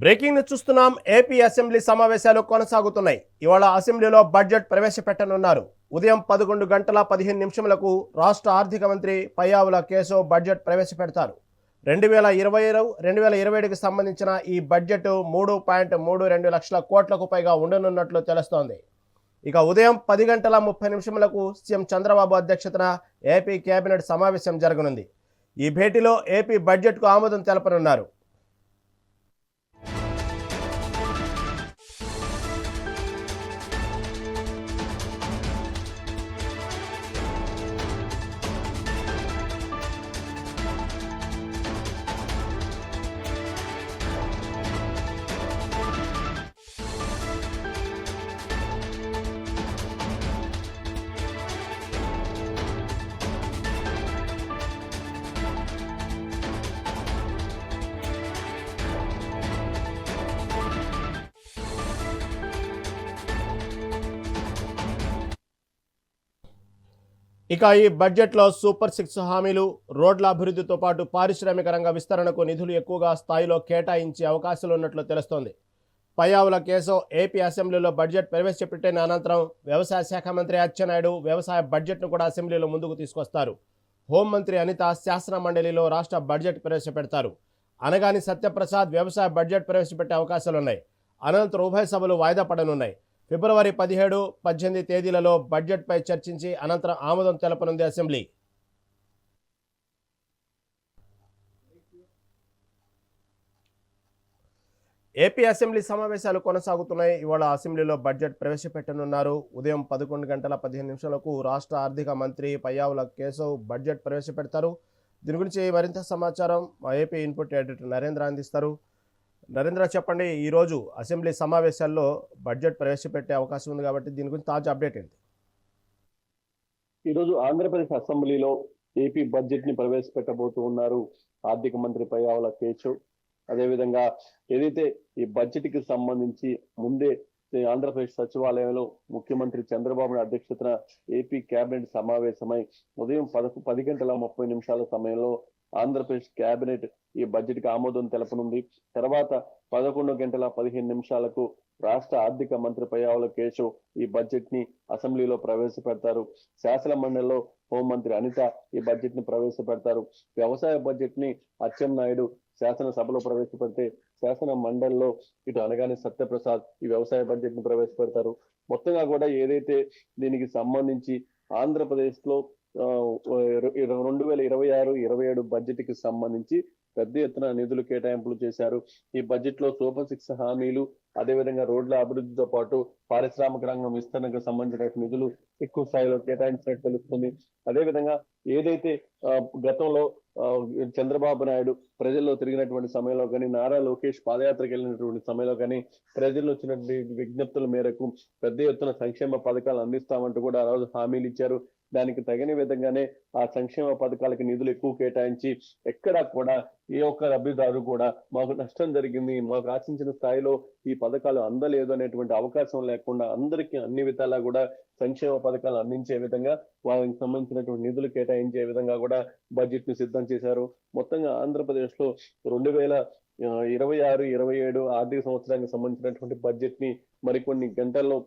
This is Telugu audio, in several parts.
బ్రేకింగ్ న్యూస్ చూస్తున్నాం. ఏపీ అసెంబ్లీ సమావేశాలు కొనసాగుతున్నాయి. ఇవాళ అసెంబ్లీలో బడ్జెట్ ప్రవేశపెట్టనున్నారు. ఉదయం 11:15 రాష్ట్ర ఆర్థిక మంత్రి పయ్యావుల కేశవ్ బడ్జెట్ ప్రవేశపెడతారు. 2020-2021కి సంబంధించిన ఈ బడ్జెట్ 3.32 లక్షల కోట్లకు పైగా ఉండనున్నట్లు తెలుస్తోంది. ఇక ఉదయం 10:30 సీఎం చంద్రబాబు అధ్యక్షతన ఏపీ కేబినెట్ సమావేశం జరగనుంది. ఈ భేటీలో ఏపీ బడ్జెట్కు ఆమోదం తెలపనున్నారు. ఇక ఈ బడ్జెట్లో సూపర్ 6 హామీలు, రోడ్ల అభివృద్ధితో పాటు పారిశ్రామిక రంగ విస్తరణకు నిధులు ఎక్కువగా స్థాయిలో కేటాయించే అవకాశాలు ఉన్నట్లు తెలుస్తోంది. పయ్యావుల కేశవ్ ఏపీ అసెంబ్లీలో బడ్జెట్ ప్రవేశపెట్టిన అనంతరం వ్యవసాయ శాఖ మంత్రి అచ్చెన్నాయుడు వ్యవసాయ బడ్జెట్ను కూడా అసెంబ్లీలో ముందుకు తీసుకొస్తారు. హోంమంత్రి అనిత శాసన మండలిలో రాష్ట్ర బడ్జెట్ ప్రవేశపెడతారు. అనగాని సత్యప్రసాద్ వ్యవసాయ బడ్జెట్ ప్రవేశపెట్టే అవకాశాలున్నాయి. అనంతరం ఉభయ సభలు వాయిదా పడనున్నాయి. ఫిబ్రవరి 17, 18 తేదీలలో బడ్జెట్పై చర్చించి అనంతరం ఆమోదం తెలపనుంది అసెంబ్లీ. ఏపీ అసెంబ్లీ సమావేశాలు కొనసాగుతున్నాయి. ఇవాళ అసెంబ్లీలో బడ్జెట్ ప్రవేశపెట్టనున్నారు. ఉదయం 11:15 రాష్ట్ర ఆర్థిక మంత్రి పయ్యావుల కేశవ్ బడ్జెట్ ప్రవేశపెడతారు. దీని గురించి మరింత సమాచారం మా ఏపీ ఇన్పుట్ ఎడిటర్ నరేంద్ర అందిస్తారు. నరేంద్ర, చెప్పండి, ఈరోజు అసెంబ్లీ సమావేశాల్లో బడ్జెట్ ప్రవేశపెట్టే అవకాశం ఉంది కాబట్టి దీని గురించి తాజా అప్డేట్ ఏంటి? ఈరోజు ఆంధ్రప్రదేశ్ అసెంబ్లీలో ఏపీ బడ్జెట్ ని ప్రవేశపెట్టబోతూ ఉన్నారు ఆర్థిక మంత్రి పయ్యావుల కేశవ్. అదేవిధంగా ఏదైతే ఈ బడ్జెట్ కి సంబంధించి ముందే ఆంధ్రప్రదేశ్ సచివాలయంలో ముఖ్యమంత్రి చంద్రబాబు నాయుడు అధ్యక్షతన ఏపీ కేబినెట్ సమావేశమై ఉదయం 10:30 సమయంలో ఆంధ్రప్రదేశ్ కేబినెట్ ఈ బడ్జెట్ కి ఆమోదం తెలపనుంది. తర్వాత 11:15 రాష్ట్ర ఆర్థిక మంత్రి పయ్యావుల కేశవ్ ఈ బడ్జెట్ ని అసెంబ్లీలో ప్రవేశపెడతారు. శాసన మండలిలో హోంమంత్రి అనిత ఈ బడ్జెట్ ని ప్రవేశపెడతారు. వ్యవసాయ బడ్జెట్ ని అచ్చెన్నాయుడు శాసనసభలో ప్రవేశపెడితే శాసన మండలిలో ఇటు అనగాని సత్యప్రసాద్ ఈ వ్యవసాయ బడ్జెట్ ని ప్రవేశపెడతారు. మొత్తంగా కూడా ఏదైతే దీనికి సంబంధించి ఆంధ్రప్రదేశ్ లో 2026-27 బడ్జెట్ కి సంబంధించి పెద్ద ఎత్తున నిధులు కేటాయింపులు చేశారు. ఈ బడ్జెట్ లో సూపర్ 6 హామీలు, అదేవిధంగా రోడ్ల అభివృద్ధితో పాటు పారిశ్రామిక రంగం విస్తరణకు సంబంధించిన నిధులు ఎక్కువ స్థాయిలో కేటాయించినట్టు తెలుస్తుంది. అదేవిధంగా ఏదైతే గతంలో చంద్రబాబు నాయుడు ప్రజల్లో తిరిగినటువంటి సమయంలో కానీ, నారా లోకేష్ పాదయాత్రకు వెళ్ళినటువంటి సమయంలో కానీ ప్రజల్లో వచ్చినటువంటి విజ్ఞప్తుల మేరకు పెద్ద ఎత్తున సంక్షేమ పథకాలు అందిస్తామంటూ కూడా ఆ రోజు హామీలు ఇచ్చారు. దానికి తగిన విధంగానే ఆ సంక్షేమ పథకాలకి నిధులు ఎక్కువ కేటాయించి ఎక్కడా కూడా ఏ ఒక్క లబ్ధిదారు కూడా మాకు నష్టం జరిగింది, మాకు ఆశించిన స్థాయిలో ఈ పథకాలు అందలేదు అనేటువంటి అవకాశం లేకుండా అందరికీ అన్ని విధాలా కూడా సంక్షేమ పథకాలు అందించే విధంగా వారికి సంబంధించినటువంటి నిధులు కేటాయించే విధంగా కూడా బడ్జెట్ ని సిద్ధం చేశారు. మొత్తంగా ఆంధ్రప్రదేశ్ లో 2026-27 ఆర్థిక సంవత్సరానికి సంబంధించినటువంటి బడ్జెట్ ని మరికొన్ని గంటల్లో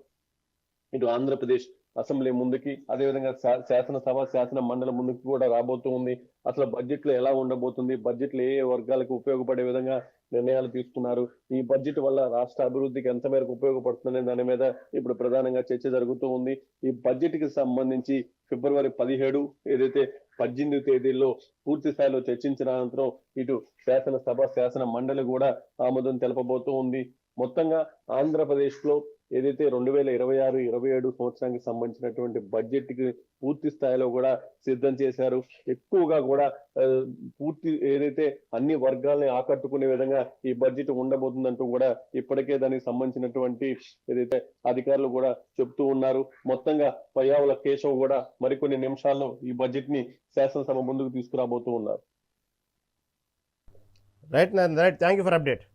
ఇటు ఆంధ్రప్రదేశ్ అసెంబ్లీ ముందుకి, అదేవిధంగా శాసనసభ శాసన మండలి ముందుకు కూడా రాబోతూ ఉంది. అసలు బడ్జెట్ లో ఎలా ఉండబోతుంది, బడ్జెట్ లో ఏ వర్గాలకు ఉపయోగపడే విధంగా నిర్ణయాలు తీసుకున్నారు, ఈ బడ్జెట్ వల్ల రాష్ట్ర అభివృద్ధికి ఎంత మేరకు ఉపయోగపడుతుందనే దాని మీద ఇప్పుడు ప్రధానంగా చర్చ జరుగుతూ ఉంది. ఈ బడ్జెట్ కి సంబంధించి ఫిబ్రవరి 17, ఏదైతే 18 తేదీల్లో పూర్తి స్థాయిలో చర్చించిన అనంతరం ఇటు శాసనసభ శాసన మండలి కూడా ఆమోదం తెలపబోతూ ఉంది. మొత్తంగా ఆంధ్రప్రదేశ్ లో ఏదైతే 2026-27 సంవత్సరానికి సంబంధించినటువంటి బడ్జెట్ కి పూర్తి స్థాయిలో కూడా సిద్ధం చేశారు. ఎక్కువగా కూడా పూర్తి ఏదైతే అన్ని వర్గాలని ఆకట్టుకునే విధంగా ఈ బడ్జెట్ ఉండబోతుందంటూ కూడా ఇప్పటికే దానికి సంబంధించినటువంటి ఏదైతే అధికారులు కూడా చెప్తూ ఉన్నారు. మొత్తంగా పయ్యావుల కేశవ్ కూడా మరికొన్ని నిమిషాల్లో ఈ బడ్జెట్ ని శాసనసభ ముందుకు తీసుకురాబోతూ ఉన్నారు. Right, thank you for update.